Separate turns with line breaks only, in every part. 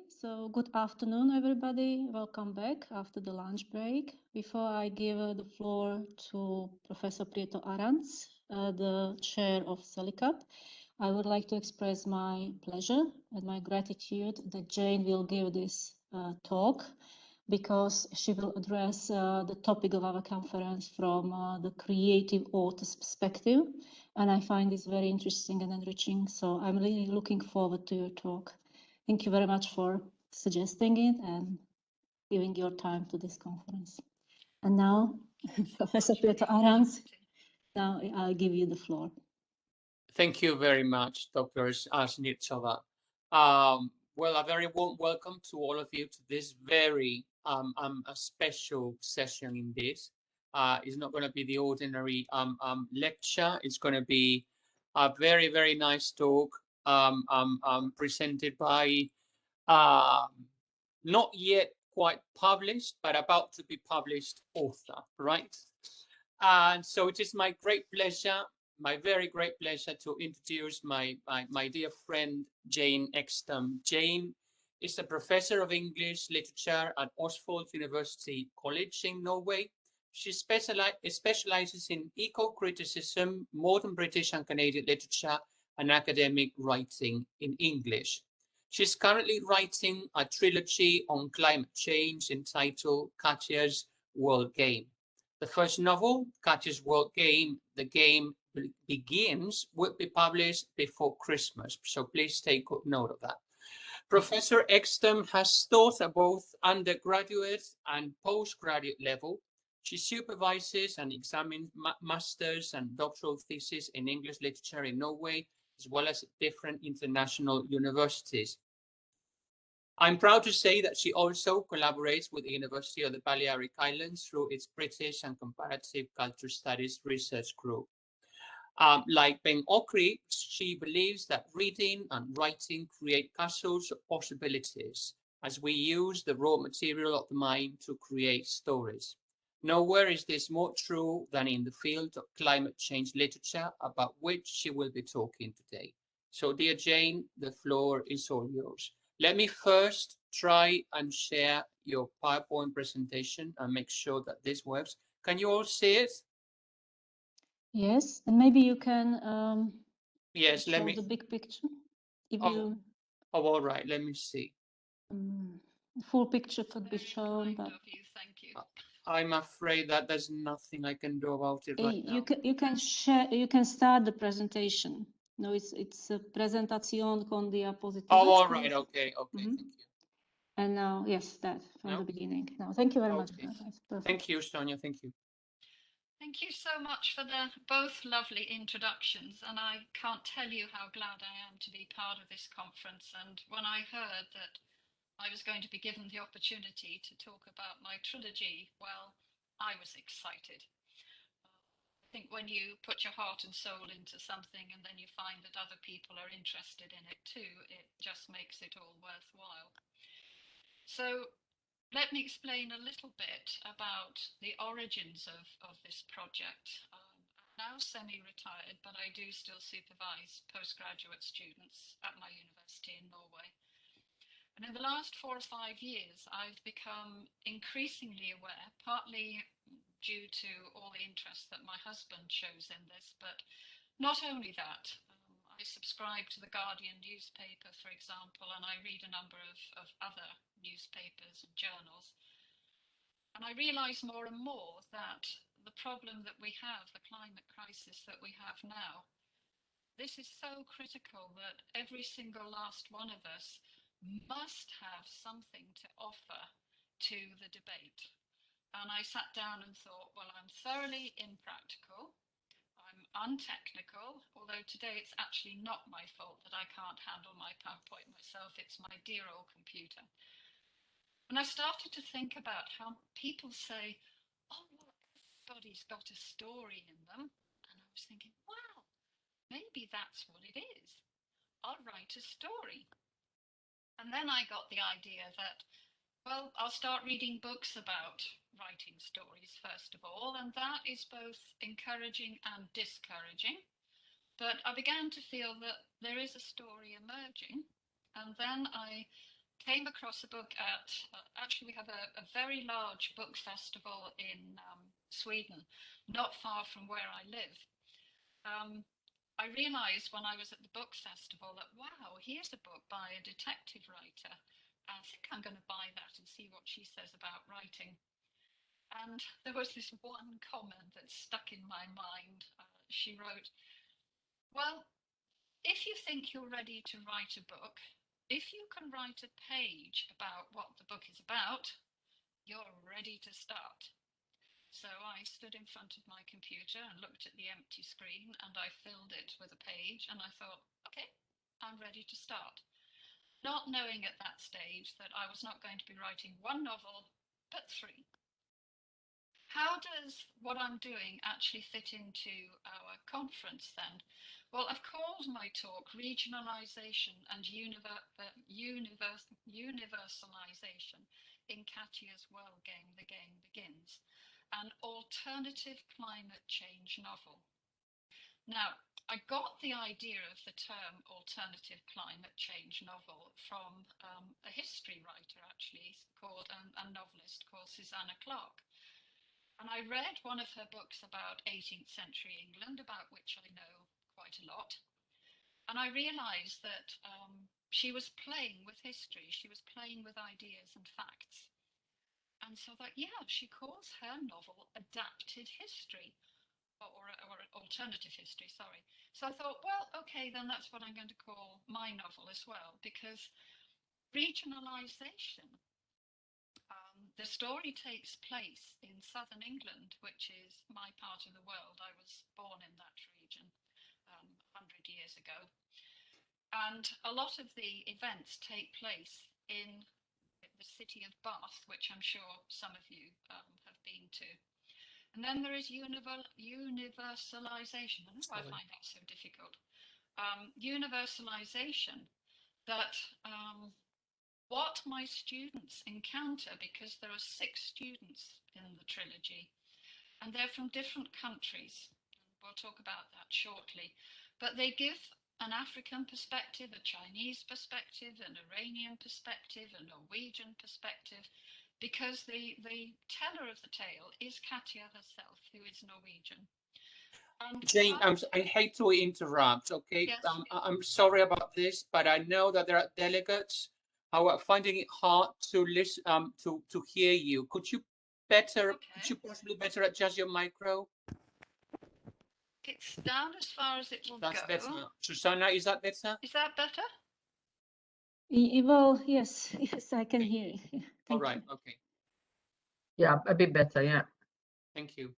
So good afternoon, everybody. Welcome back after the lunch break. Before I give the floor to Professor Prieto Arants, the chair of SELICUP, I would like to express my pleasure and my gratitude that Jane will give this talk, because she will address the topic of our conference from the creative author's perspective. And I find this very interesting and enriching. So I'm really looking forward to your talk. Thank you very much for suggesting it and giving your time to this conference. And now, Professor Peter Arants, now I'll give you the floor.
Thank you very much, Dr. Asnitsova. Well, a very warm welcome to all of you to this very a special session in this. It's not going to be the ordinary lecture. It's going to be a very, very nice talk presented by not yet quite published, but about to be published author, right? And so it is my great pleasure, my very great pleasure to introduce my dear friend, Jane Ekstam. Jane is a professor of English literature at Oslo University College in Norway. She specializes in eco-criticism, modern British and Canadian literature, and academic writing in English. She's currently writing a trilogy on climate change entitled Katja's World Game. The first novel, Katja's World Game, The Game Begins, will be published before Christmas, so please take good note of that. Professor Ekstam has taught at both undergraduate and postgraduate level. She supervises and examines master's and doctoral theses in English literature in Norway, as well as different international universities. I'm proud to say that she also collaborates with the University of the Balearic Islands through its British and Comparative Culture Studies research group. Like Ben Okri, she believes that reading and writing create castles of possibilities as we use the raw material of the mind to create stories. Nowhere is this more true than in the field of climate change literature, about which she will be talking today. So, dear Jane, the floor is all yours. Let me first try and share your PowerPoint presentation and make sure that this works. Can you all see it?
Yes, and maybe you can
yes,
show
let me
the big picture. If
you all right, let me see.
Full picture could be shown, but
thank you.
I'm afraid that there's nothing I can do about it right now.
You can share. You can start the presentation. No, it's a presentation con diapositivas.
Oh, all right. Okay. Thank you.
And now, yes, that from the beginning. Now, thank you very much.
Thank you, Sonia. Thank you.
Thank you so much for the both lovely introductions, and I can't tell you how glad I am to be part of this conference. And when I heard that I was going to be given the opportunity to talk about my trilogy, well, I was excited. I think when you put your heart and soul into something and then you find that other people are interested in it too, it just makes it all worthwhile. So let me explain a little bit about the origins of this project. I'm now semi-retired, but I do still supervise postgraduate students at my university in Norway. And in the last 4 or 5 years, I've become increasingly aware, partly due to all the interest that my husband shows in this, but not only that. I subscribe to the Guardian newspaper, for example, and I read a number of other newspapers and journals. And I realize more and more that the problem that we have, the climate crisis that we have now, this is so critical that every single last one of us must have something to offer to the debate. And I sat down and thought, well, I'm thoroughly impractical. I'm untechnical, although today it's actually not my fault that I can't handle my PowerPoint myself. It's my dear old computer. And I started to think about how people say, oh, well, everybody's got a story in them. And I was thinking, wow, maybe that's what it is. I'll write a story. And then I got the idea that, well, I'll start reading books about writing stories, first of all, and that is both encouraging and discouraging. But I began to feel that there is a story emerging, and then I came across a book at, actually we have a very large book festival in Sweden, not far from where I live. I realised when I was at the book festival that, wow, here's a book by a detective writer. I think I'm going to buy that and see what she says about writing. And there was this one comment that stuck in my mind. She wrote, well, if you think you're ready to write a book, if you can write a page about what the book is about, you're ready to start. So I stood in front of my computer and looked at the empty screen and I filled it with a page and I thought, okay, I'm ready to start. Not knowing at that stage that I was not going to be writing one novel, but 3. How does what I'm doing actually fit into our conference then? Well, I've called my talk Regionalisation and Universalisation in Katja's World Game, The Game Begins, an alternative climate change novel. Now, I got the idea of the term alternative climate change novel from a history writer, actually, called a novelist called Susanna Clarke. And I read one of her books about 18th century England, about which I know quite a lot. And I realised that she was playing with history. She was playing with ideas and facts. And so that, yeah, she calls her novel adapted history, or alternative history, sorry. So I thought, well, okay, then that's what I'm going to call my novel as well, because regionalisation, the story takes place in southern England, which is my part of the world. I was born in that region 100 years ago. And a lot of the events take place in the city of Bath, which I'm sure some of you have been to. And then there is universalisation. I know I find that so difficult. Universalisation, that what my students encounter, because there are 6 students in the trilogy, and they're from different countries. We'll talk about that shortly. But they give an African perspective, a Chinese perspective, an Iranian perspective, a Norwegian perspective, because the teller of the tale is Katja herself, who is Norwegian. And
Jane, I hate to interrupt, okay?
Yes,
I'm sorry about this, but I know that there are delegates who are finding it hard to listen, to hear you. Could you possibly better adjust your micro?
It's down as far as it will
That's
go.
better. Susanna, is that better?
Is that better?
Well, yes, yes, I can hear you.
All right, okay.
Yeah, a bit better, yeah.
Thank you.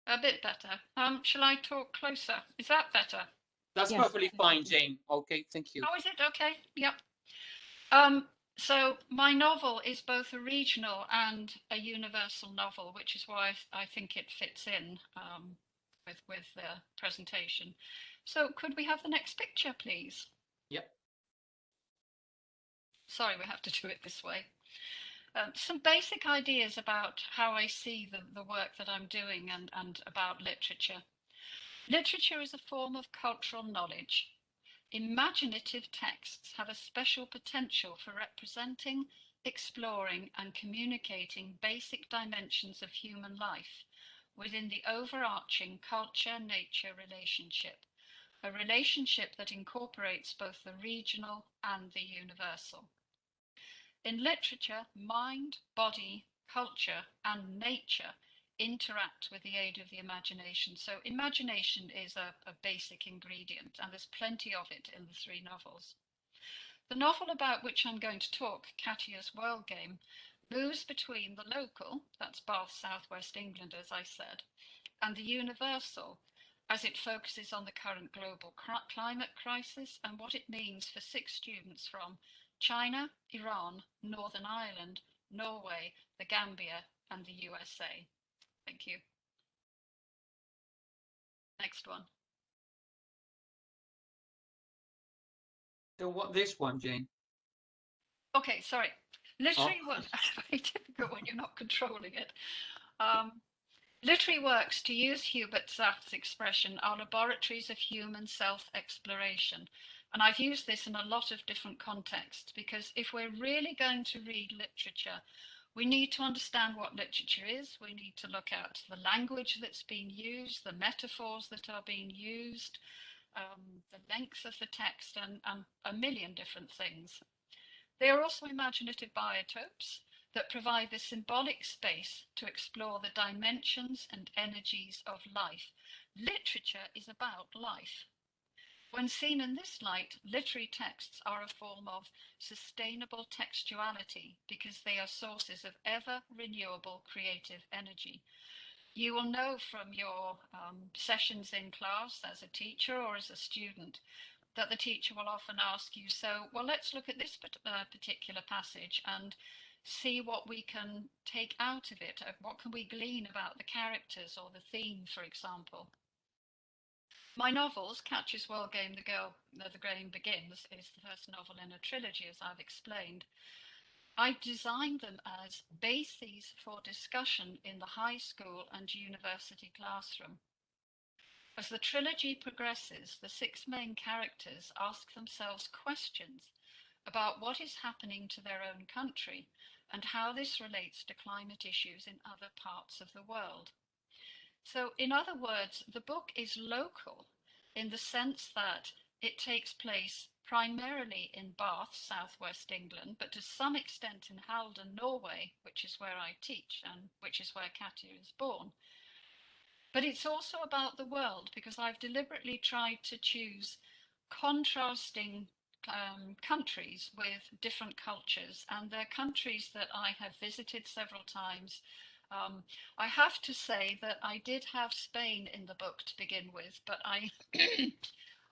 A bit better. Shall I talk closer? Is that better?
That's
Yes,
perfectly fine, Jane. Okay, thank you.
Oh, is it? Okay, yep. So my novel is both a regional and a universal novel, which is why I think it fits in with the presentation. So could we have the next picture, please?
Yep.
Sorry, we have to do it this way. Some basic ideas about how I see the work that I'm doing and about literature. Literature is a form of cultural knowledge. Imaginative texts have a special potential for representing, exploring, and communicating basic dimensions of human life within the overarching culture-nature relationship, a relationship that incorporates both the regional and the universal. In literature, mind, body, culture, and nature interact with the aid of the imagination. So imagination is a basic ingredient, and there's plenty of it in the 3 novels. The novel about which I'm going to talk, Katja's World Game, moves between the local, that's Bath, southwest England, as I said, and the universal, as it focuses on the current global climate crisis and what it means for 6 students from China, Iran, Northern Ireland, Norway, the Gambia, and the USA. Thank you. Next one.
So what, this one, Jane?
Okay, sorry. Literary work, very difficult when you're not controlling it. Literary works, to use Hubert Saft's expression, are laboratories of human self-exploration. And I've used this in a lot of different contexts, because if we're really going to read literature, we need to understand what literature is. We need to look at the language that's being used, the metaphors that are being used, the length of the text, and a million different things. They are also imaginative biotopes that provide the symbolic space to explore the dimensions and energies of life. Literature is about life. When seen in this light, literary texts are a form of sustainable textuality because they are sources of ever renewable creative energy. You will know from your sessions in class as a teacher or as a student that the teacher will often ask you, so, well, let's look at this particular passage and see what we can take out of it. What can we glean about the characters or the theme, for example? My novels, Katja's World Game, The Game Begins, is the first novel in a trilogy, as I've explained. I've designed them as bases for discussion in the high school and university classroom. As the trilogy progresses, the 6 main characters ask themselves questions about what is happening to their own country and how this relates to climate issues in other parts of the world. So, in other words, the book is local in the sense that it takes place primarily in Bath, southwest England, but to some extent in Halden, Norway, which is where I teach and which is where Katja is born. But it's also about the world, because I've deliberately tried to choose contrasting countries with different cultures, and they're countries that I have visited several times. I have to say that I did have Spain in the book to begin with, but I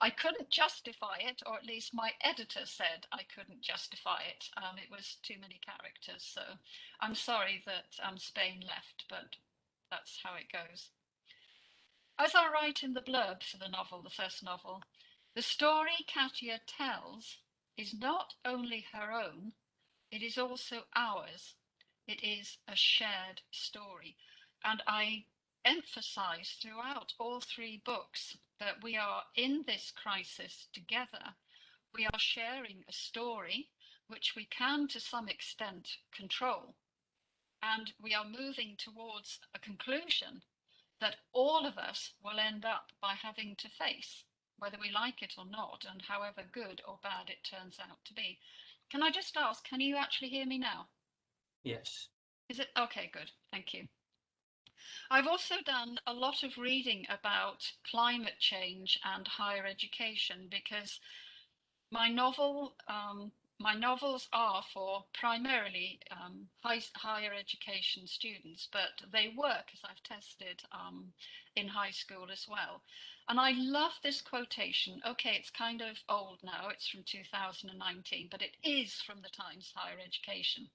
I couldn't justify it, or at least my editor said I couldn't justify it. It was too many characters, so I'm sorry that Spain left, but that's how it goes. As I write in the blurb for the novel, the first novel, the story Katja tells is not only her own, it is also ours. It is a shared story. And I emphasize throughout all 3 books that we are in this crisis together. We are sharing a story which we can, to some extent, control. And we are moving towards a conclusion that all of us will end up by having to face, whether we like it or not, and however good or bad it turns out to be. Can I just ask, can you actually hear me now?
Yes.
Is it? Okay, good. Thank you. I've also done a lot of reading about climate change and higher education, because my novels are for primarily higher education students, but they work, as I've tested, in high school as well. And I love this quotation. Okay, it's kind of old now, it's from 2019, but it is from the Times Higher Education.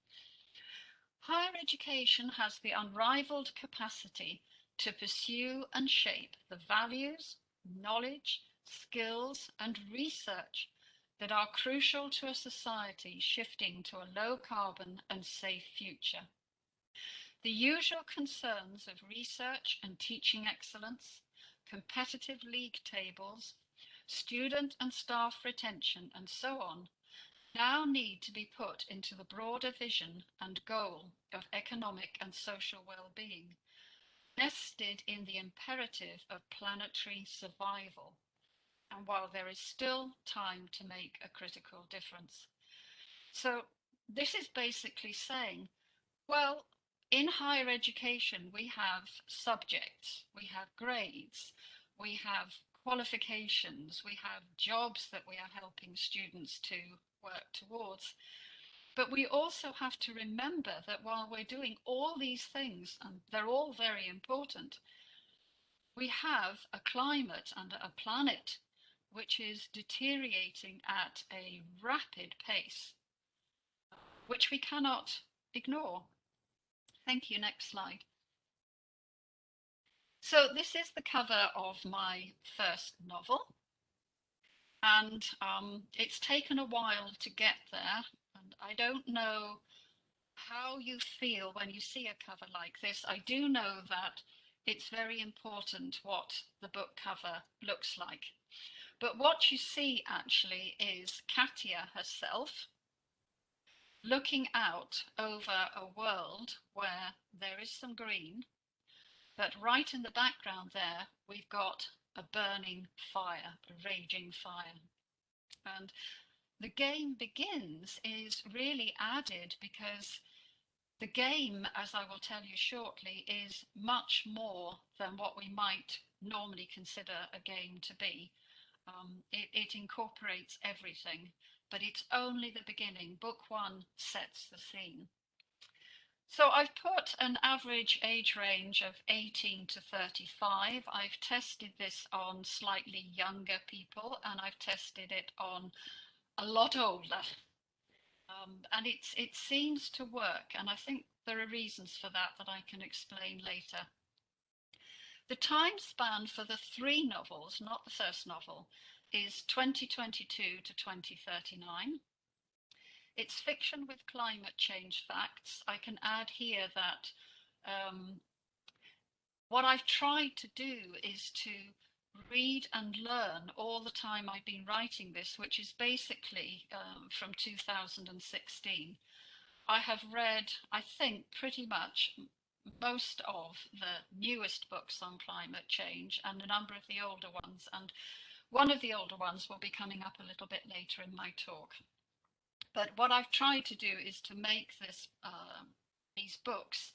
Higher education has the unrivaled capacity to pursue and shape the values, knowledge, skills, and research that are crucial to a society shifting to a low carbon and safe future. The usual concerns of research and teaching excellence, competitive league tables, student and staff retention, and so on, now need to be put into the broader vision and goal of economic and social well-being, nested in the imperative of planetary survival, and while there is still time to make a critical difference. So this is basically saying, well, in higher education, we have subjects, we have grades, we have qualifications, we have jobs that we are helping students to work towards. But we also have to remember that while we're doing all these things, and they're all very important, we have a climate and a planet which is deteriorating at a rapid pace, which we cannot ignore. Thank you. Next slide. So this is the cover of my first novel, and it's taken a while to get there, and I don't know how you feel when you see a cover like this. I do know that it's very important what the book cover looks like. But what you see actually is Katja herself looking out over a world where there is some green, but right in the background there, we've got a burning fire, a raging fire. And the game begins is really added because the game, as I will tell you shortly, is much more than what we might normally consider a game to be. It incorporates everything, but it's only the beginning. Book one sets the scene. So I've put an average age range of 18 to 35. I've tested this on slightly younger people, and I've tested it on a lot older. And it seems to work, and I think there are reasons for that that I can explain later. The time span for the three novels, not the first novel, is 2022 to 2039. It's fiction with climate change facts. I can add here that what I've tried to do is to read and learn all the time I've been writing this, which is basically from 2016. I have read, I think, pretty much most of the newest books on climate change and a number of the older ones. And one of the older ones will be coming up a little bit later in my talk. But what I've tried to do is to make this, these books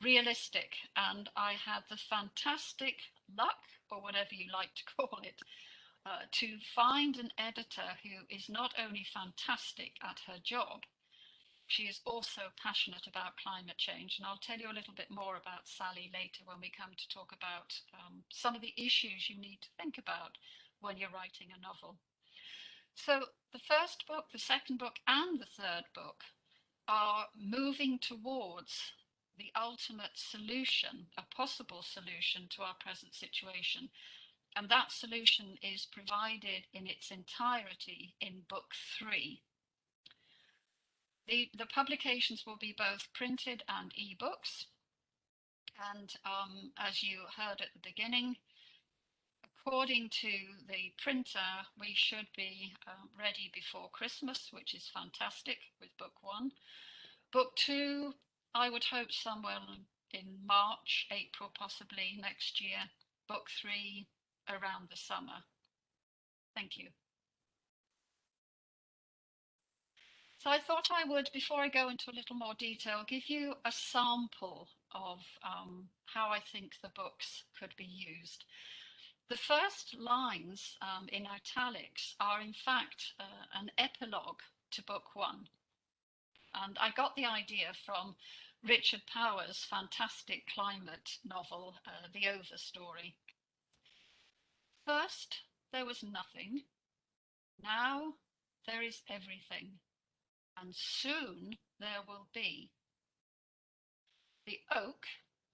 realistic. And I had the fantastic luck, or whatever you like to call it, to find an editor who is not only fantastic at her job, she is also passionate about climate change. And I'll tell you a little bit more about Sally later when we come to talk about some of the issues you need to think about when you're writing a novel. So the first book, the second book, and the third book are moving towards the ultimate solution, a possible solution to our present situation. And that solution is provided in its entirety in book 3. The publications will be both printed and ebooks. And as you heard at the beginning, according to the printer, we should be ready before Christmas, which is fantastic with book 1. Book 2, I would hope somewhere in March, April, possibly next year. Book 3, around the summer. Thank you. So I thought I would, before I go into a little more detail, give you a sample of how I think the books could be used. The first lines in italics are in fact an epilogue to book 1. And I got the idea from Richard Power's fantastic climate novel, The Overstory. First, there was nothing. Now there is everything. And soon there will be. The oak,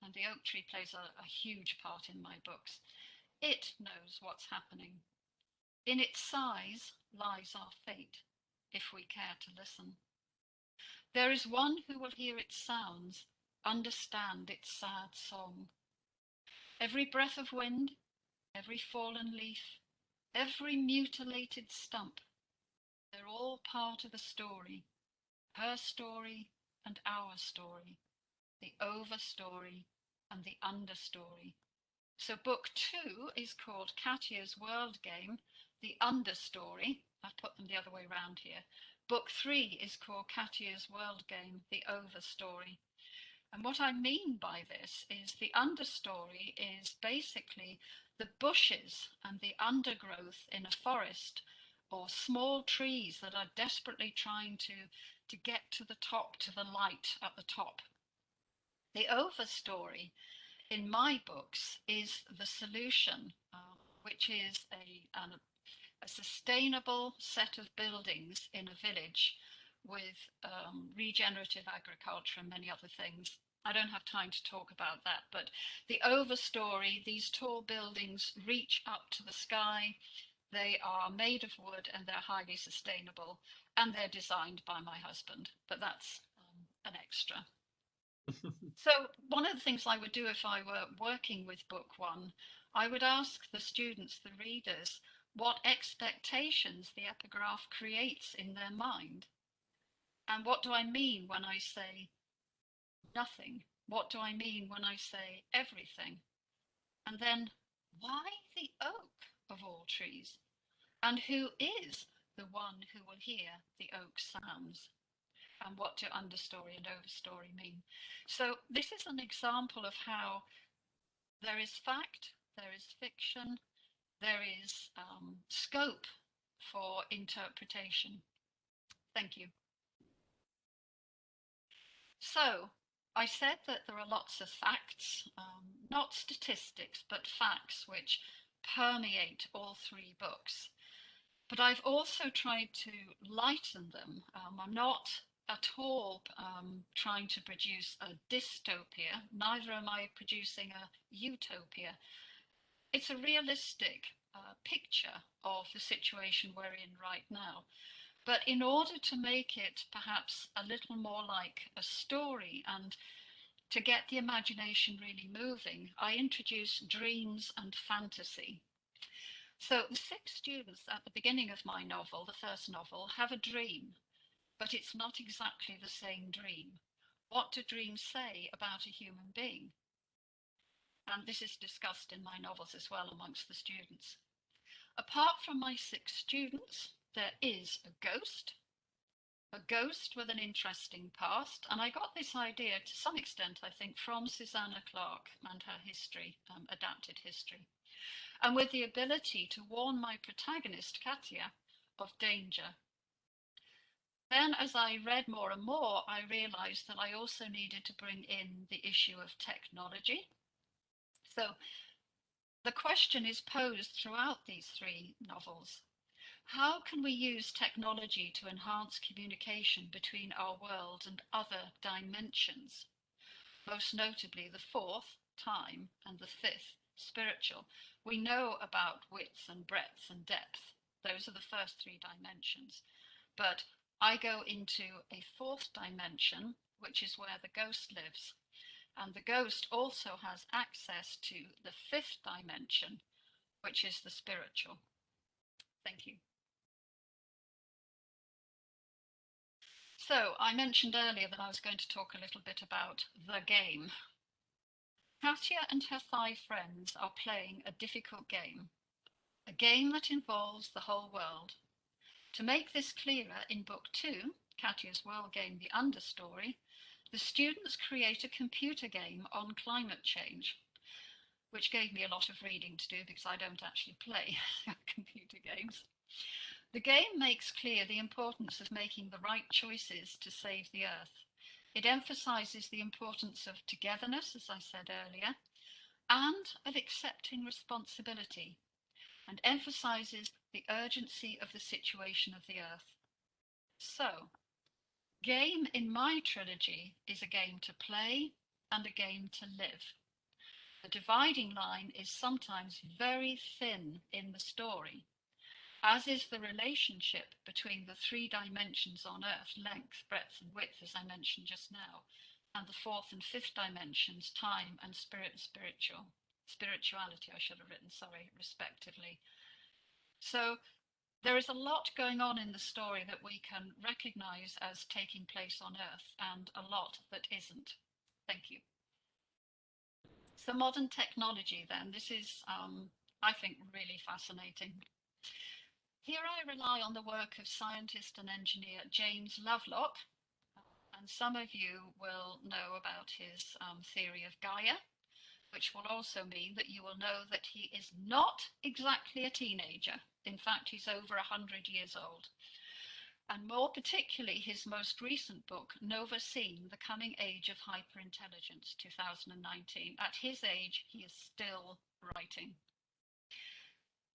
and the oak tree plays a huge part in my books, it knows what's happening. In its size lies our fate, if we care to listen. There is one who will hear its sounds, understand its sad song. Every breath of wind, every fallen leaf, every mutilated stump, they're all part of a story. Her story and our story, the overstory and the understory. So book 2 is called Katja's World Game, the understory. I've put them the other way around here. Book 3 is called Katja's World Game, the overstory. And what I mean by this is the understory is basically the bushes and the undergrowth in a forest, or small trees that are desperately trying to get to the top, to the light at the top. The overstory in my books is the solution, which is a sustainable set of buildings in a village with regenerative agriculture and many other things. I don't have time to talk about that, but the overstory, these tall buildings reach up to the sky. They are made of wood and they're highly sustainable, and they're designed by my husband, but that's an extra. So one of the things I would do if I were working with book 1, I would ask the students, the readers, what expectations the epigraph creates in their mind. And what do I mean when I say nothing? What do I mean when I say everything? And then, why the oak of all trees? And who is the one who will hear the oak sounds? And what do understory and overstory mean? So this is an example of how there is fact, there is fiction, there is scope for interpretation. Thank you. So I said that there are lots of facts, not statistics, but facts which permeate all three books. But I've also tried to lighten them. I'm not at all trying to produce a dystopia, neither am I producing a utopia. It's a realistic picture of the situation we're in right now. But in order to make it perhaps a little more like a story and to get the imagination really moving, I introduce dreams and fantasy. So the 6 students at the beginning of my novel, the first novel, have a dream, but it's not exactly the same dream. What do dreams say about a human being? And this is discussed in my novels as well amongst the students. Apart from my 6 students, there is a ghost with an interesting past. And I got this idea to some extent, I think, from Susanna Clarke and her history, adapted history. And with the ability to warn my protagonist, Katja, of danger. Then as I read more and more, I realized that I also needed to bring in the issue of technology. So the question is posed throughout these 3 novels. How can we use technology to enhance communication between our world and other dimensions? Most notably the 4th, time, and the 5th, spiritual. We know about width and breadth and depth. Those are the first 3 dimensions. But I go into a 4th dimension, which is where the ghost lives. And the ghost also has access to the 5th dimension, which is the spiritual. Thank you. So I mentioned earlier that I was going to talk a little bit about the game. Katja and her 5 friends are playing a difficult game, a game that involves the whole world. To make this clearer, in book 2, Katja's world game, The Understory, the students create a computer game on climate change, which gave me a lot of reading to do because I don't actually play computer games. The game makes clear the importance of making the right choices to save the Earth. It emphasizes the importance of togetherness, as I said earlier, and of accepting responsibility, and emphasizes the urgency of the situation of the Earth. So, game in my trilogy is a game to play and a game to live. The dividing line is sometimes very thin in the story, as is the relationship between the 3 dimensions on Earth, length, breadth, and width, as I mentioned just now, and the 4th and 5th dimensions, time and spirituality, I should have written, sorry, respectively. So there is a lot going on in the story that we can recognize as taking place on Earth, and a lot that isn't. Thank you. So modern technology then, this is, I think, really fascinating. Here I rely on the work of scientist and engineer James Lovelock, and some of you will know about his theory of Gaia, which will also mean that you will know that he is not exactly a teenager. In fact, he's over 100 years old. And more particularly, his most recent book, Nova Scene, The Coming Age of Hyperintelligence, 2019. At his age, he is still writing.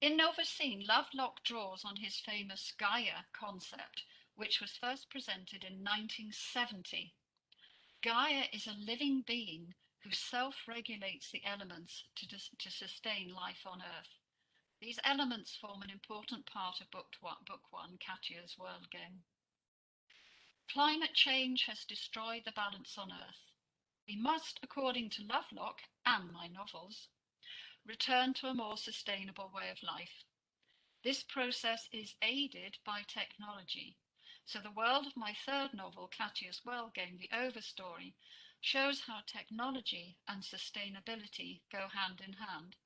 In Nova Scene, Lovelock draws on his famous Gaia concept, which was first presented in 1970. Gaia is a living being who self-regulates the elements to sustain life on Earth. These elements form an important part of book one, Katja's world game. Climate change has destroyed the balance on Earth. We must, according to Lovelock and my novels, return to a more sustainable way of life. This process is aided by technology. So the world of my third novel, Katja's World Game, The Overstory, shows how technology and sustainability go hand in hand.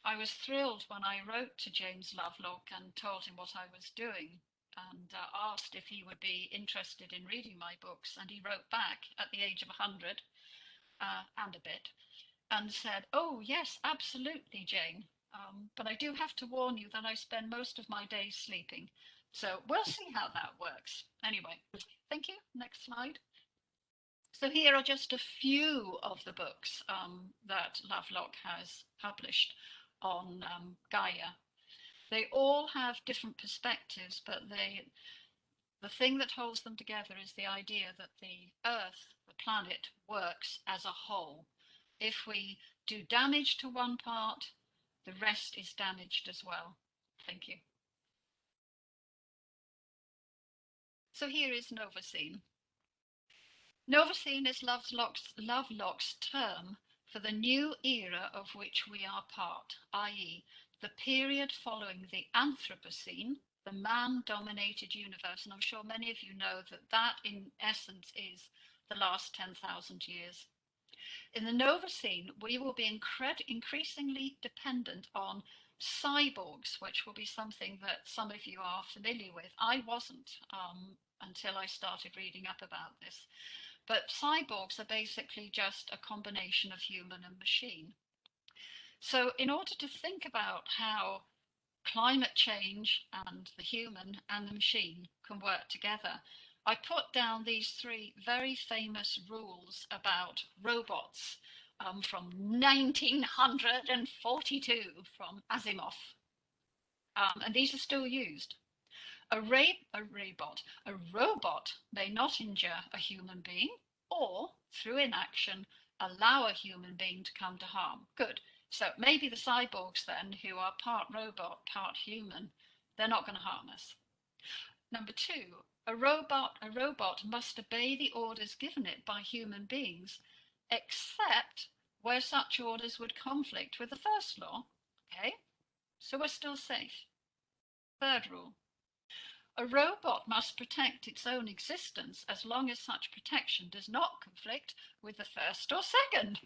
I was thrilled when I wrote to James Lovelock and told him what I was doing and asked if he would be interested in reading my books. And he wrote back at the age of 100 and a bit and said, "Oh, yes, absolutely, Jane. But I do have to warn you that I spend most of my days sleeping. So we'll see how that works. Anyway, thank you. Next slide. So here are just a few of the books that Lovelock has published on Gaia. They all have different perspectives, but the thing that holds them together is the idea that the Earth, the planet, works as a whole. If we do damage to one part, the rest is damaged as well. Thank you. So here is Novacene. Novacene is Lovelock's term for the new era of which we are part, i.e., the period following the Anthropocene, the man-dominated universe. And I'm sure many of you know that that, in essence, is the last 10,000 years. In the Novacene, we will be increasingly dependent on cyborgs, which will be something that some of you are familiar with. I wasn't until I started reading up about this. But cyborgs are basically just a combination of human and machine. So in order to think about how climate change and the human and the machine can work together, I put down these three very famous rules about robots from 1942 from Asimov. And these are still used. A robot may not injure a human being or, through inaction, allow a human being to come to harm. Good. So maybe the cyborgs then, who are part robot, part human, they're not going to harm us. Number two, a robot must obey the orders given it by human beings, except where such orders would conflict with the first law. Okay, so we're still safe. Third rule, a robot must protect its own existence as long as such protection does not conflict with the first or second.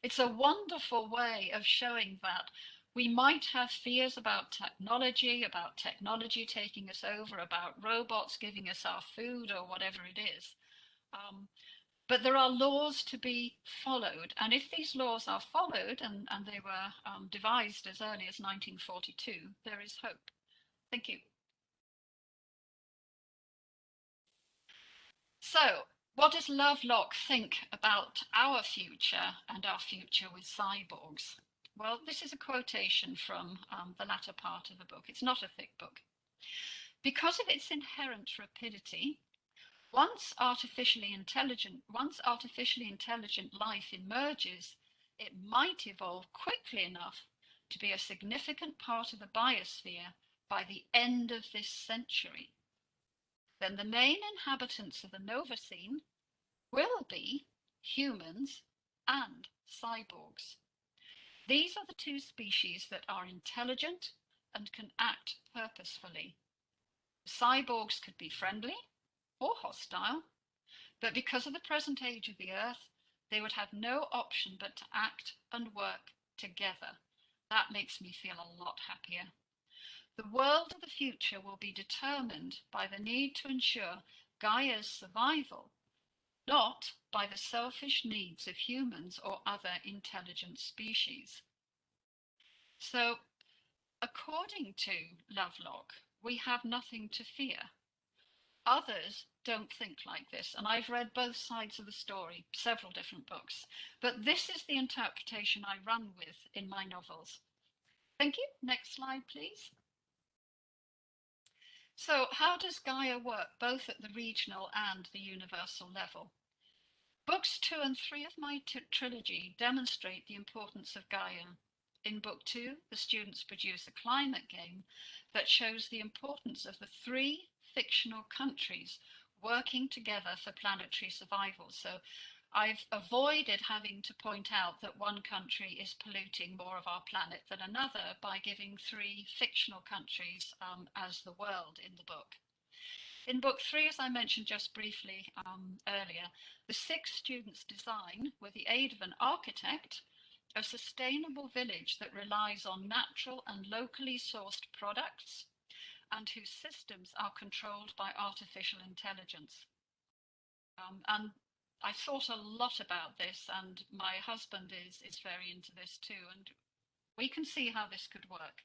It's a wonderful way of showing that we might have fears about technology taking us over, about robots giving us our food or whatever it is. But there are laws to be followed. And if these laws are followed, and they were devised as early as 1942, there is hope. Thank you. So, what does Lovelock think about our future and our future with cyborgs? Well, this is a quotation from the latter part of the book. It's not a thick book. Because of its inherent rapidity, once artificially intelligent life emerges, it might evolve quickly enough to be a significant part of the biosphere by the end of this century. Then the main inhabitants of the Novacene will be humans and cyborgs. These are the two species that are intelligent and can act purposefully. Cyborgs could be friendly or hostile, but because of the present age of the Earth, they would have no option but to act and work together. That makes me feel a lot happier. The world of the future will be determined by the need to ensure Gaia's survival, not by the selfish needs of humans or other intelligent species. So, according to Lovelock, we have nothing to fear. Others don't think like this, and I've read both sides of the story, several different books, but this is the interpretation I run with in my novels. Thank you. Next slide, please. So how does Gaia work both at the regional and the universal level? Books 2 and 3 of my trilogy demonstrate the importance of Gaia. In book 2, the students produce a climate game that shows the importance of the 3 fictional countries working together for planetary survival. So I've avoided having to point out that one country is polluting more of our planet than another by giving 3 fictional countries as the world in the book. In book 3, as I mentioned just briefly earlier, the 6 students design, with the aid of an architect, a sustainable village that relies on natural and locally sourced products and whose systems are controlled by artificial intelligence. And I thought a lot about this, and my husband is very into this too, and we can see how this could work.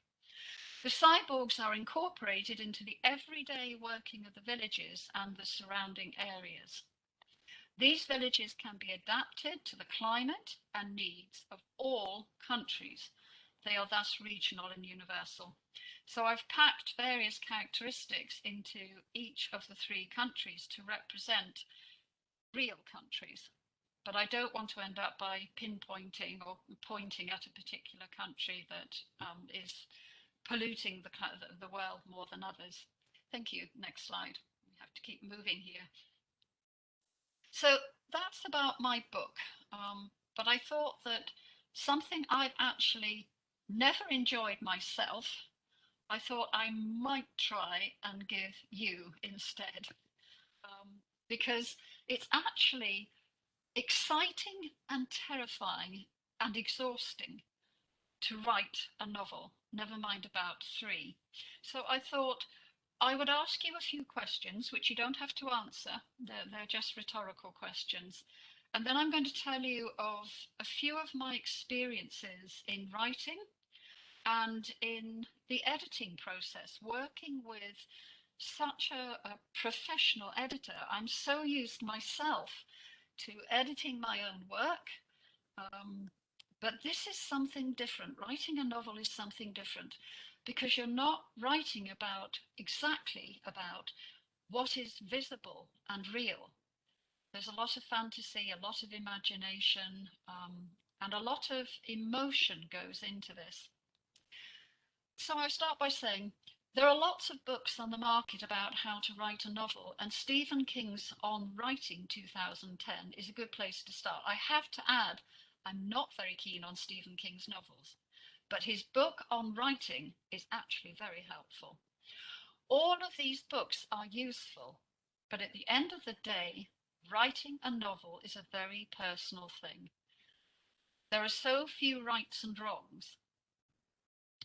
The cyborgs are incorporated into the everyday working of the villages and the surrounding areas. These villages can be adapted to the climate and needs of all countries. They are thus regional and universal. So I've packed various characteristics into each of the 3 countries to represent real countries. But I don't want to end up by pinpointing or pointing at a particular country that is polluting the world more than others. Thank you. Next slide. We have to keep moving here. So that's about my book. But I thought that something I've actually never enjoyed myself, I thought I might try and give you instead. Because it's actually exciting and terrifying and exhausting to write a novel, never mind about 3. So I thought I would ask you a few questions, which you don't have to answer. They're just rhetorical questions. And then I'm going to tell you of a few of my experiences in writing and in the editing process, working with such a professional editor. I'm so used myself to editing my own work. But this is something different. Writing a novel is something different because you're not writing exactly about what is visible and real. There's a lot of fantasy, a lot of imagination, and a lot of emotion goes into this. So I start by saying there are lots of books on the market about how to write a novel, and Stephen King's On Writing 2010 is a good place to start. I have to add, I'm not very keen on Stephen King's novels, but his book on writing is actually very helpful. All of these books are useful, but at the end of the day, writing a novel is a very personal thing. There are so few rights and wrongs.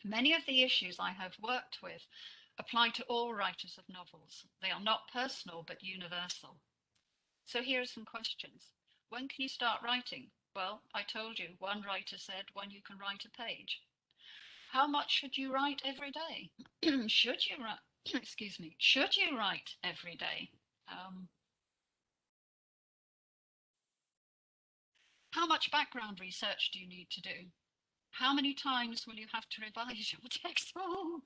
Many of the issues I have worked with apply to all writers of novels. They are not personal, but universal. So here are some questions. When can you start writing? Well, I told you, one writer said when you can write a page. How much should you write every day? Should you write, excuse me, should you write every day? How much background research do you need to do? How many times will you have to revise your text? Oh,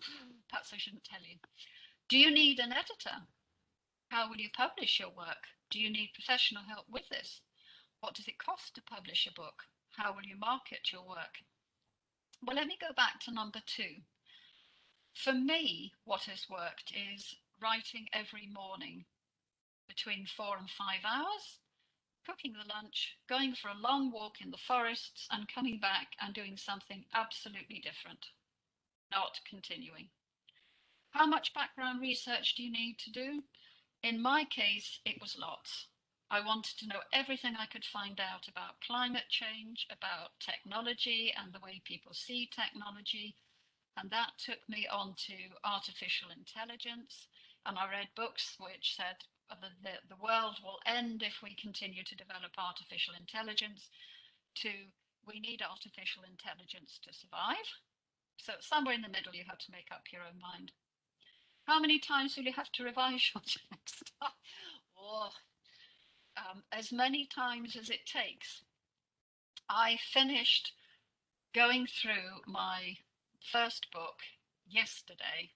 perhaps I shouldn't tell you. Do you need an editor? How will you publish your work? Do you need professional help with this? What does it cost to publish a book? How will you market your work? Well, let me go back to number 2. For me, what has worked is writing every morning between 4 and 5 hours, cooking the lunch, going for a long walk in the forests, and coming back and doing something absolutely different, not continuing. How much background research do you need to do? In my case, it was lots. I wanted to know everything I could find out about climate change, about technology and the way people see technology. And that took me on to artificial intelligence. And I read books which said the world will end if we continue to develop artificial intelligence, to we need artificial intelligence to survive. So somewhere in the middle, you have to make up your own mind. How many times will you have to revise your text? As many times as it takes. I finished going through my first book yesterday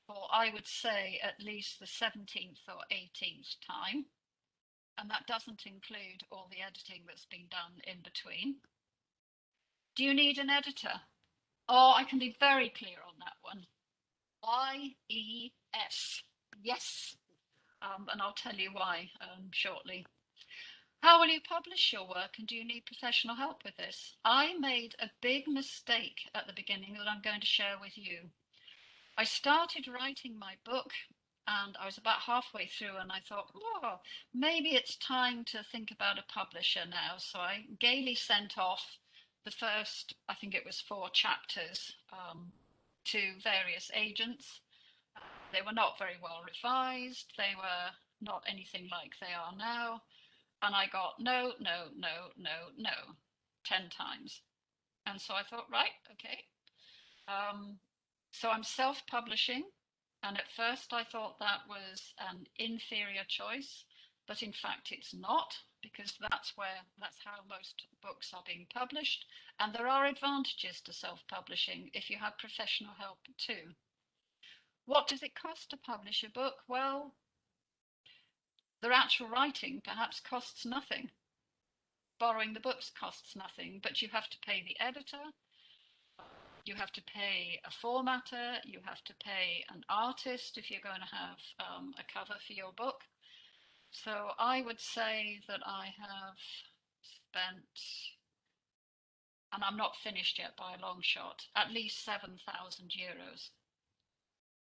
for, I would say, at least the 17th or 18th time. And that doesn't include all the editing that's been done in between. Do you need an editor? Oh, I can be very clear on that one. Y-E-S. Yes. And I'll tell you why shortly. How will you publish your work, and do you need professional help with this? I made a big mistake at the beginning that I'm going to share with you. I started writing my book and I was about halfway through and I thought, oh, maybe it's time to think about a publisher now. So I gaily sent off the first, I think it was 4 chapters to various agents. They were not very well revised. They were not anything like they are now. And I got no, no, no, no, no, 10 times. And so I thought, right, okay. So I'm self-publishing, and at first I thought that was an inferior choice, but in fact it's not, because that's how most books are being published, and there are advantages to self-publishing if you have professional help too. What does it cost to publish a book? Well, the actual writing perhaps costs nothing. Borrowing the books costs nothing, but you have to pay the editor, you have to pay a formatter, you have to pay an artist if you're going to have a cover for your book. So I would say that I have spent, and I'm not finished yet by a long shot, at least €7,000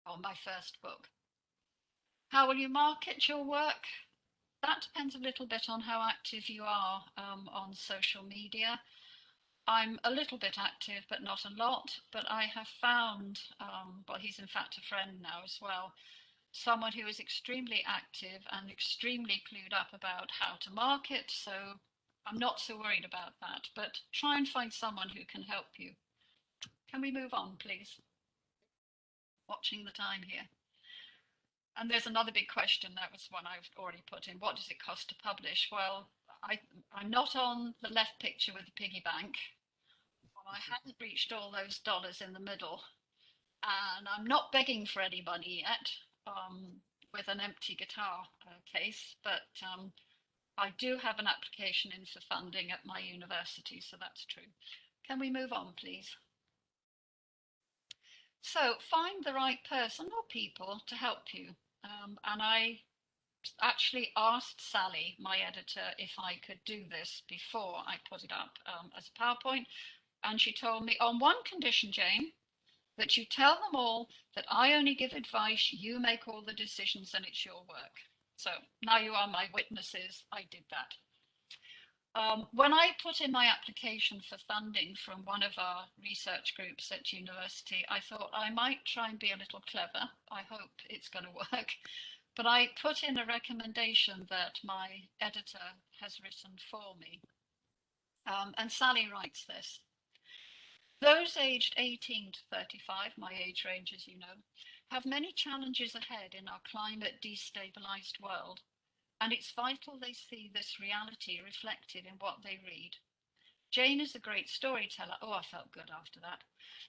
on my first book. How will you market your work? That depends a little bit on how active you are on social media. I'm a little bit active, but not a lot. But I have found, well, he's in fact a friend now as well, someone who is extremely active and extremely clued up about how to market. So I'm not so worried about that, but try and find someone who can help you. Can we move on, please? Watching the time here. And there's another big question. That was one I've already put in. What does it cost to publish? Well, I'm not on the left picture with the piggy bank. I hadn't reached all those dollars in the middle, and I'm not begging for any money yet with an empty guitar case, but I do have an application in for funding at my university, so that's true. Can we move on, please? So find the right person or people to help you. And I actually asked Sally, my editor, if I could do this before I put it up as a PowerPoint. And she told me, on one condition, Jane, that you tell them all that I only give advice, you make all the decisions, and it's your work. So now you are my witnesses. I did that. When I put in my application for funding from one of our research groups at university, I thought I might try and be a little clever. I hope it's going to work. But I put in a recommendation that my editor has written for me. And Sally writes this. Those aged 18 to 35, my age range as you know, have many challenges ahead in our climate destabilized world, and it's vital they see this reality reflected in what they read. Jane is a great storyteller. Oh, I felt good after that.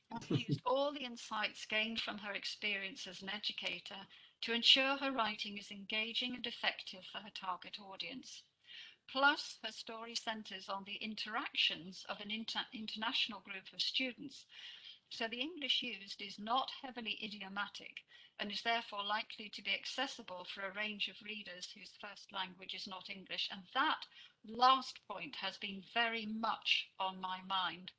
And used all the insights gained from her experience as an educator to ensure her writing is engaging and effective for her target audience. Plus, her story centres on the interactions of an international group of students. So the English used is not heavily idiomatic and is therefore likely to be accessible for a range of readers whose first language is not English. And that last point has been very much on my mind.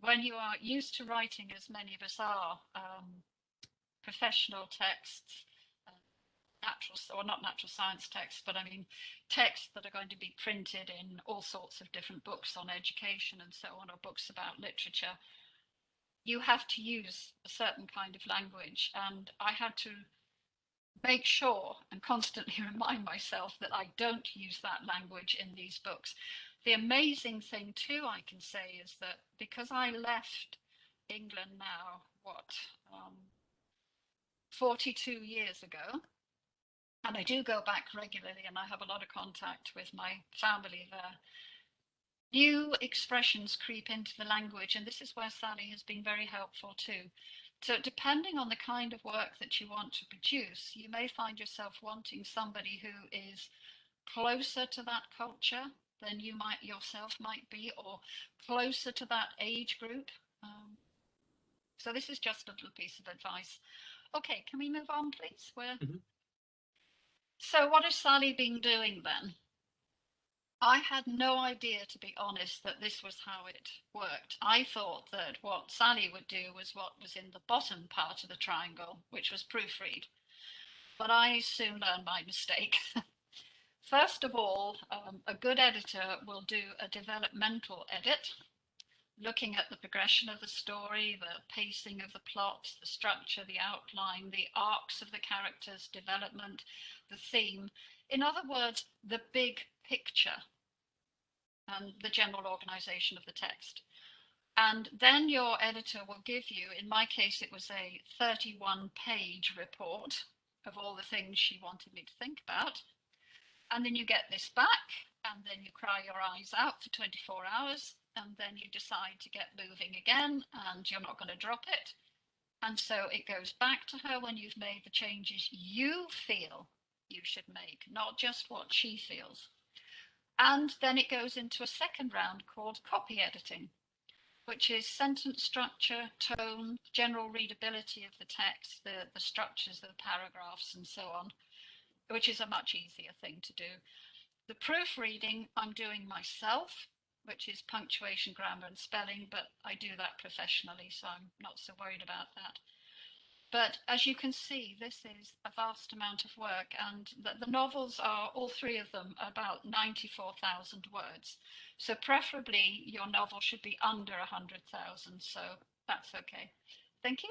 When you are used to writing, as many of us are, professional texts, natural, or not natural science texts, but I mean texts that are going to be printed in all sorts of different books on education and so on, or books about literature, you have to use a certain kind of language. And I had to make sure and constantly remind myself that I don't use that language in these books. The amazing thing too, I can say, is that because I left England now, 42 years ago, and I do go back regularly and I have a lot of contact with my family there, new expressions creep into the language, and this is where Sally has been very helpful too. So depending on the kind of work that you want to produce, you may find yourself wanting somebody who is closer to that culture than you might yourself might be, or closer to that age group. So this is just a little piece of advice. Okay, can we move on, please? So what has Sally been doing then? I had no idea, to be honest, that this was how it worked. I thought that what Sally would do was what was in the bottom part of the triangle, which was proofread. But I soon learned my mistake. First of all, a good editor will do a developmental edit, looking at the progression of the story, the pacing of the plot, the structure, the outline, the arcs of the characters' development, the theme. In other words, the big picture and the general organization of the text. And then your editor will give you, in my case, it was a 31-page report of all the things she wanted me to think about. And then you get this back, and then you cry your eyes out for 24 hours, and then you decide to get moving again, and you're not going to drop it. And so it goes back to her when you've made the changes you feel you should make, not just what she feels. And then it goes into a second round called copy editing, which is sentence structure, tone, general readability of the text, the structures of the paragraphs, and so on, which is a much easier thing to do. The proofreading I'm doing myself, which is punctuation, grammar, and spelling, but I do that professionally, so I'm not so worried about that. But as you can see, this is a vast amount of work, and the novels are, all three of them, about 94,000 words. So preferably your novel should be under 100,000, so that's okay. Thank you.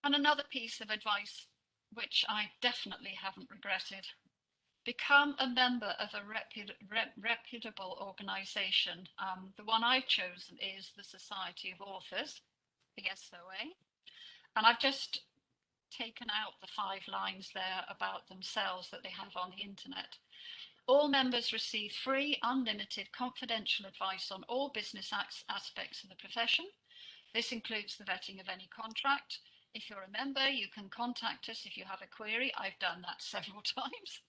And another piece of advice, which I definitely haven't regretted: become a member of a reputable organisation. The one I've chosen is the Society of Authors, the SOA. And I've just taken out the 5 lines there about themselves that they have on the internet. All members receive free, unlimited, confidential advice on all business aspects of the profession. This includes the vetting of any contract. If you're a member, you can contact us if you have a query. I've done that several times.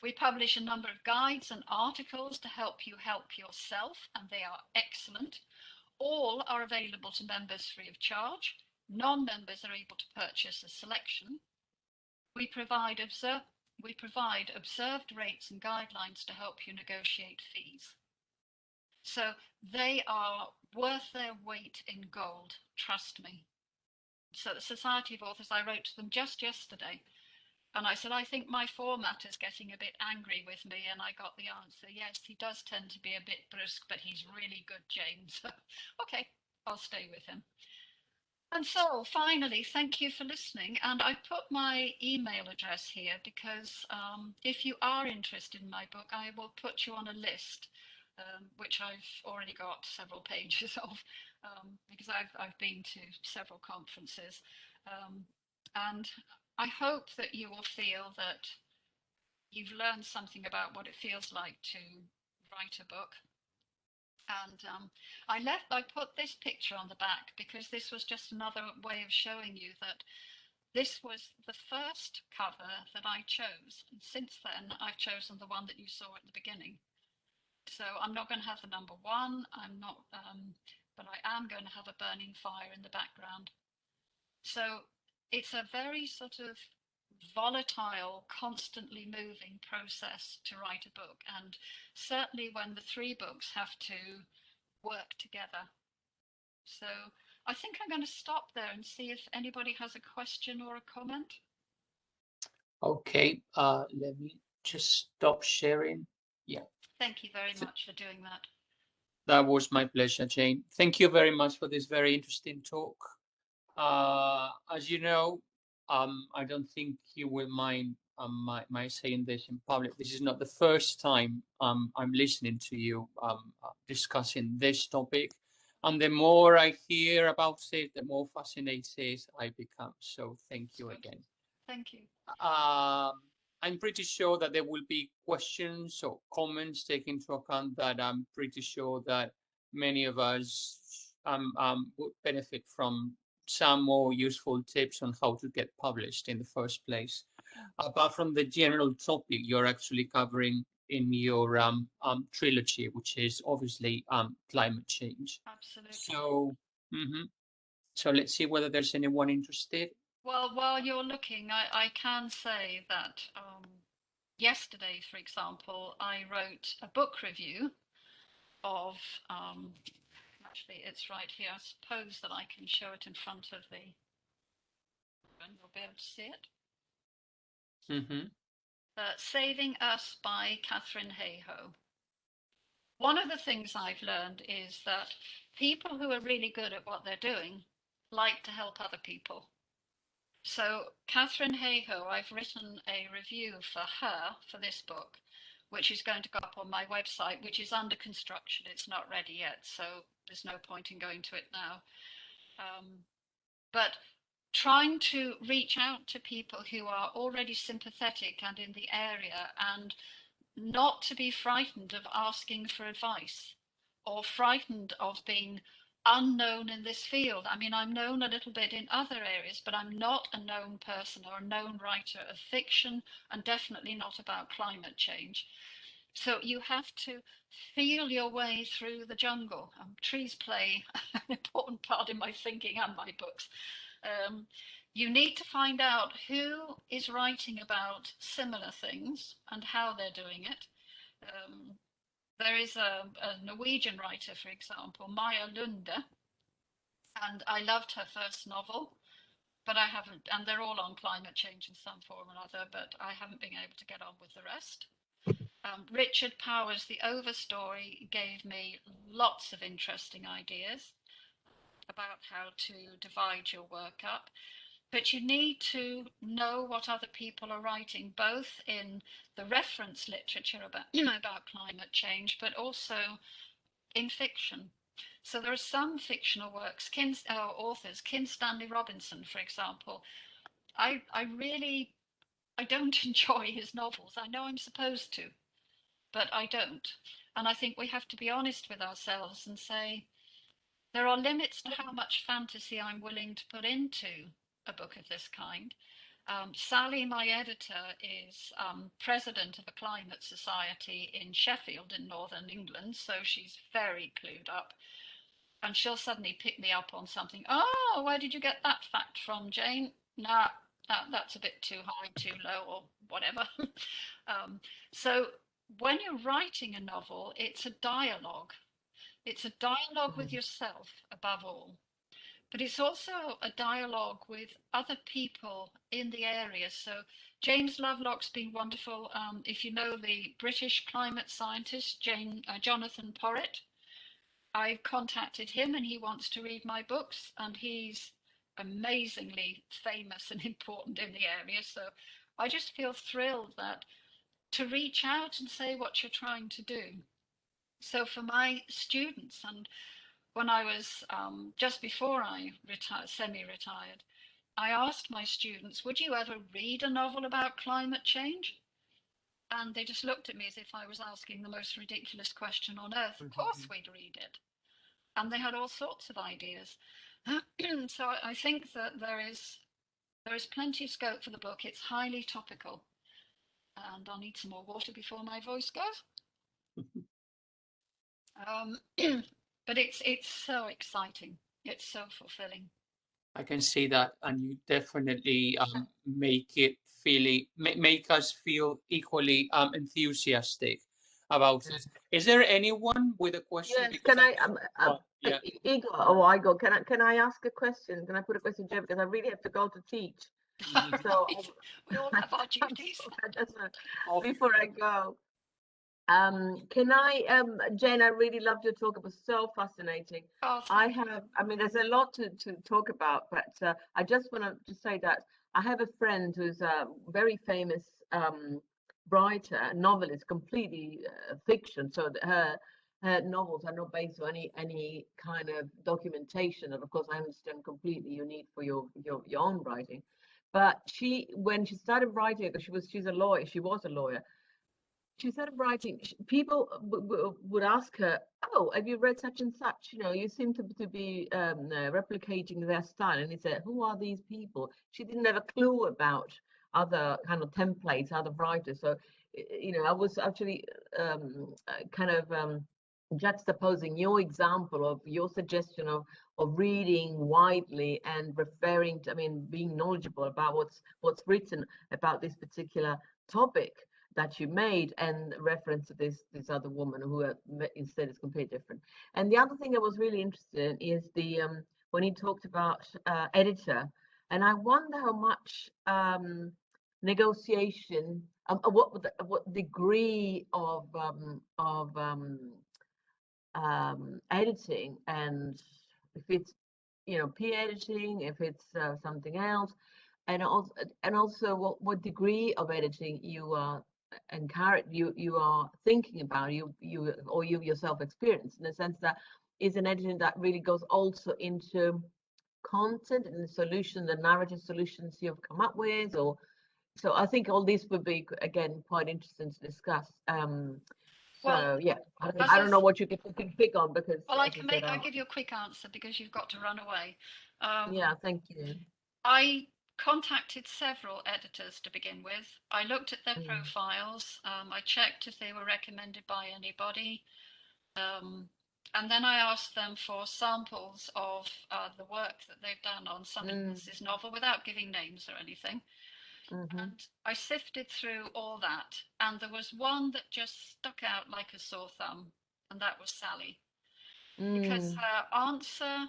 We publish a number of guides and articles to help you help yourself, and they are excellent. All are available to members free of charge. Non-members are able to purchase a selection. We provide observed rates and guidelines to help you negotiate fees. So they are worth their weight in gold, trust me. So the Society of Authors, I wrote to them just yesterday, and I said, I think my format is getting a bit angry with me, and I got the answer, yes, he does tend to be a bit brusque, but he's really good, Jane. So, okay, I'll stay with him. And so finally, thank you for listening. And I put my email address here because if you are interested in my book, I will put you on a list, which I've already got several pages of, because I've been to several conferences. And I hope that you will feel that you've learned something about what it feels like to write a book. And I put this picture on the back because this was just another way of showing you that this was the first cover that I chose. And since then, I've chosen the one that you saw at the beginning. So I'm not going to have the number 1. I'm not, but I am going to have a burning fire in the background. So it's a very sort of volatile, constantly moving process to write a book. And certainly when the 3 books have to work together. So I think I'm going to stop there and see if anybody has a question or a comment.
Okay, let me just stop sharing. Yeah.
Thank you very much for doing that.
That was my pleasure, Jane. Thank you very much for this very interesting talk. As you know, I don't think you will mind my saying this in public. This is not the first time I'm listening to you discussing this topic. And the more I hear about it, the more fascinated I become. So thank you again.
Thank you.
I'm pretty sure that there will be questions or comments taken into account that I'm pretty sure that many of us would benefit from some more useful tips on how to get published in the first place. Apart from the general topic you're actually covering in your trilogy, which is obviously climate change.
Absolutely.
So, so let's see whether there's anyone interested.
Well, while you're looking, I can say that yesterday, for example, I wrote a book review of, actually it's right here, I suppose that I can show it in front of the, and you'll be able to see it.
Mm-hmm.
Saving Us by Katharine Hayhoe. One of the things I've learned is that people who are really good at what they're doing like to help other people. So Katharine Hayhoe, I've written a review for her for this book, which is going to go up on my website, which is under construction. It's not ready yet, so there's no point in going to it now. But trying to reach out to people who are already sympathetic and in the area, and not to be frightened of asking for advice or frightened of being unknown in this field. I mean, I'm known a little bit in other areas, but I'm not a known person or a known writer of fiction, and definitely not about climate change. So you have to feel your way through the jungle. Trees play an important part in my thinking and my books. You need to find out who is writing about similar things and how they're doing it. There is a Norwegian writer, for example, Maya Lunde, and I loved her first novel, but I haven't, and they're all on climate change in some form or other, but I haven't been able to get on with the rest. Richard Powers' The Overstory gave me lots of interesting ideas about how to divide your work up. But you need to know what other people are writing, both in the reference literature about climate change, but also in fiction. So there are some fictional works, authors, Kim Stanley Robinson, for example. I don't enjoy his novels. I know I'm supposed to, but I don't. And I think we have to be honest with ourselves and say, there are limits to how much fantasy I'm willing to put into a book of this kind. Sally, my editor, is president of a climate society in Sheffield in northern England, so she's very clued up. And she'll suddenly pick me up on something. Oh, where did you get that fact from, Jane? Nah, that's a bit too high, too low, or whatever. So when you're writing a novel, it's a dialogue. It's a dialogue with yourself above all. But it's also a dialogue with other people in the area. So James Lovelock's been wonderful. If you know the British climate scientist, Jonathan Porritt, I contacted him and he wants to read my books, and he's amazingly famous and important in the area. So I just feel thrilled that to reach out and say what you're trying to do. So for my students, and when I was just before I semi-retired, I asked my students, would you ever read a novel about climate change? And they just looked at me as if I was asking the most ridiculous question on earth. Of course we'd read it. And they had all sorts of ideas. So I think that there is plenty of scope for the book. It's highly topical. And I'll need some more water before my voice goes. But it's so exciting. It's so fulfilling.
I can see that, and you definitely make it make us feel equally enthusiastic about it. Is there anyone with a question?
Yes,
Because
can I,
yeah.
Igor, oh, Igor, can I ask a question? Can I put a question, Joe? Because I really have to go to teach. So
Right. We all have our duties.
Before I go, can I, Jane, I really loved your talk. It was so fascinating.
Oh,
I mean, there's a lot to talk about, but I just want to say that I have a friend who's a very famous writer, novelist, completely fiction. So her novels are not based on any kind of documentation. And of course, I understand completely you need for your own writing. But when she started writing, because she's a lawyer, she was a lawyer. She started writing. People would ask her, "Oh, have you read such and such? You know, you seem to be replicating their style." And he said, "Who are these people?" She didn't have a clue about other kind of templates, other writers. So, you know, I was actually juxtaposing your example of your suggestion of reading widely and referring to, I mean, being knowledgeable about what's written about this particular topic. that you made and reference to this other woman who instead is completely different. And the other thing I was really interested in is the when he talked about editor, and I wonder how much negotiation, what degree of editing, and if it's peer editing, if it's something else, and also what degree of editing you are you are thinking about, you yourself experience, in the sense that is an editing that really goes also into content and the solution, the narrative solutions you've come up with, or so I think all these would be again quite interesting to discuss.
Well,
So yeah,
as
I don't know what you can pick on, because
well, I
as I
can
said,
I'll give you a quick answer because you've got to run away.
yeah, thank you.
I contacted several editors to begin with. I looked at their
Mm.
profiles. I checked if they were recommended by anybody. And then I asked them for samples of the work that they've done on someone else's novel without giving names or anything. And I sifted through all that, and there was one that just stuck out like a sore thumb, and that was Sally. Because her answer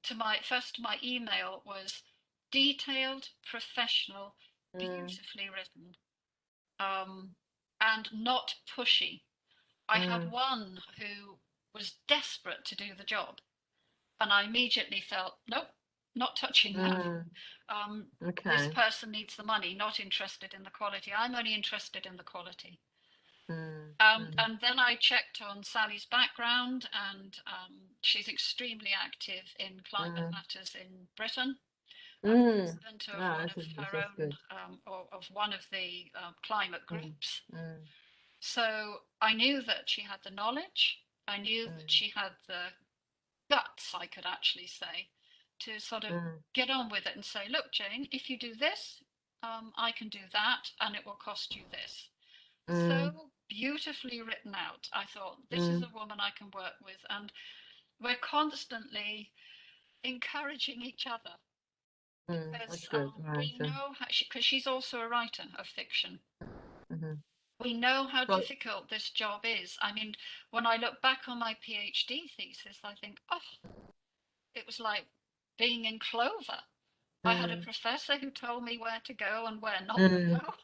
to my email was detailed, professional, beautifully written, and not pushy. I had one who was desperate to do the job, and I immediately felt, nope, not touching that. This
Okay.
person needs the money, not interested in the quality. I'm only interested in the quality. And then I checked on Sally's background, and she's extremely active in climate matters in Britain. President of one of her own, or of one of the climate groups. So I knew that she had the knowledge. I knew that she had the guts, I could actually say, to sort of get on with it and say, look, Jane, if you do this, I can do that, and it will cost you this. So beautifully written out. I thought, this is a woman I can work with, and we're constantly encouraging each other, because we know how, because she's also a writer of fiction. We know how difficult this job is. I mean, when I look back on my PhD thesis, I think, oh, it was like being in clover. I had a professor who told me where to go and where not to go.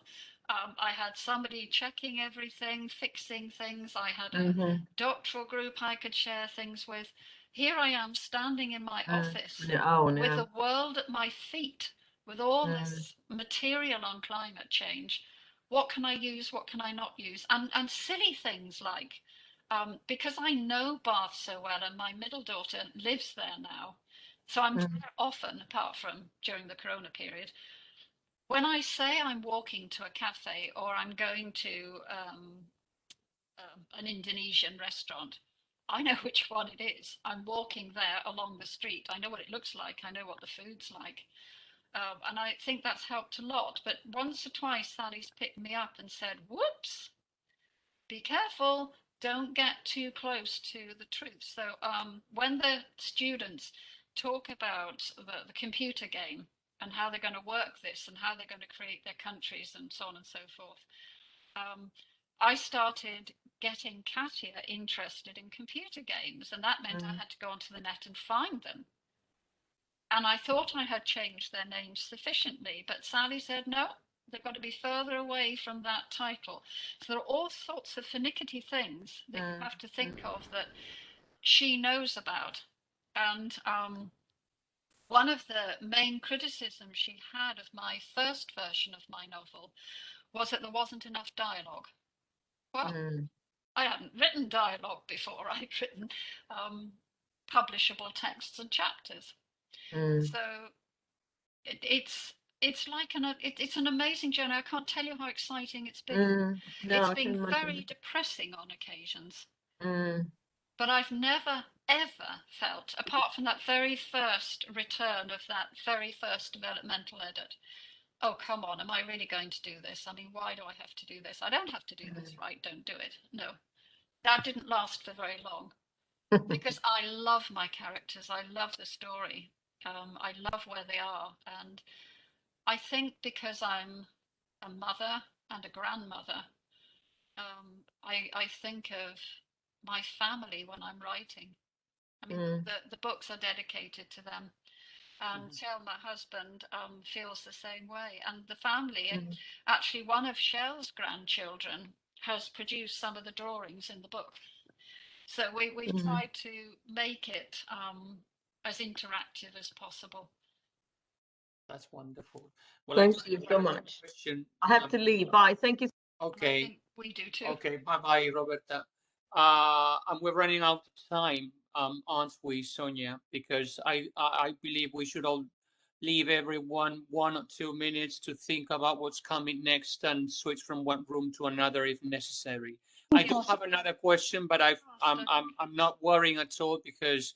I had somebody checking everything, fixing things. I had a doctoral group I could share things with. Here I am standing in my office with the world at my feet, with all this material on climate change. What can I use? What can I not use? And silly things like, because I know Bath so well, and my middle daughter lives there now, so I'm there often, apart from during the Corona period. When I say I'm walking to a cafe or I'm going to an Indonesian restaurant, I know which one it is. I'm walking there along the street. I know what it looks like. I know what the food's like. And I think that's helped a lot. But once or twice, Sally's picked me up and said, whoops, be careful. Don't get too close to the truth. So when the students talk about the computer game and how they're going to work this and how they're going to create their countries and so on and so forth, I started getting Katja interested in computer games, and that meant I had to go onto the net and find them. And I thought I had changed their names sufficiently, but Sally said, no, they've got to be further away from that title. So there are all sorts of finicky things that you have to think of that she knows about. And one of the main criticisms she had of my first version of my novel was that there wasn't enough dialogue. Well, I hadn't written dialogue before. I'd written publishable texts and chapters. So it's like it's an amazing journey. I can't tell you how exciting it's been.
No,
It's been very depressing on occasions. But I've never, ever felt, apart from that very first return of that very first developmental edit, oh, come on, am I really going to do this? I mean, why do I have to do this? I don't have to do this, right? Don't do it. No, that didn't last for very long, because I love my characters. I love the story. I love where they are. And I think because I'm a mother and a grandmother, I think of my family when I'm writing. I mean, the books are dedicated to them. And Shell, my husband, feels the same way. And the family, actually, one of Shell's grandchildren has produced some of the drawings in the book. So we've tried to make it as interactive as possible.
That's wonderful. Well,
thank you so much.
Question.
I have to leave. Bye. Thank you.
Okay.
I think we do too.
Okay. Bye-bye, Roberta. And we're running out of time, aren't we, Sonia? Because I believe we should all leave everyone 1 or 2 minutes to think about what's coming next and switch from one room to another if necessary. I do have another question, but I'm not worrying at all because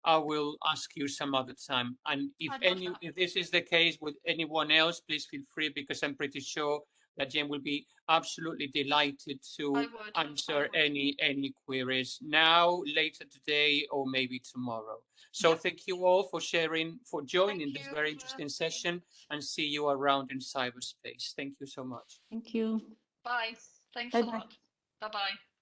I will ask you some other time. And if this is the case with anyone else, please feel free, because I'm pretty sure that Jane will be absolutely delighted to answer any queries now, later today, or maybe tomorrow. So thank you all for sharing, for joining this very interesting session, and see you around in cyberspace. Thank you so much.
Thank you.
Bye. Thanks
Bye-bye.
a lot. Bye-bye.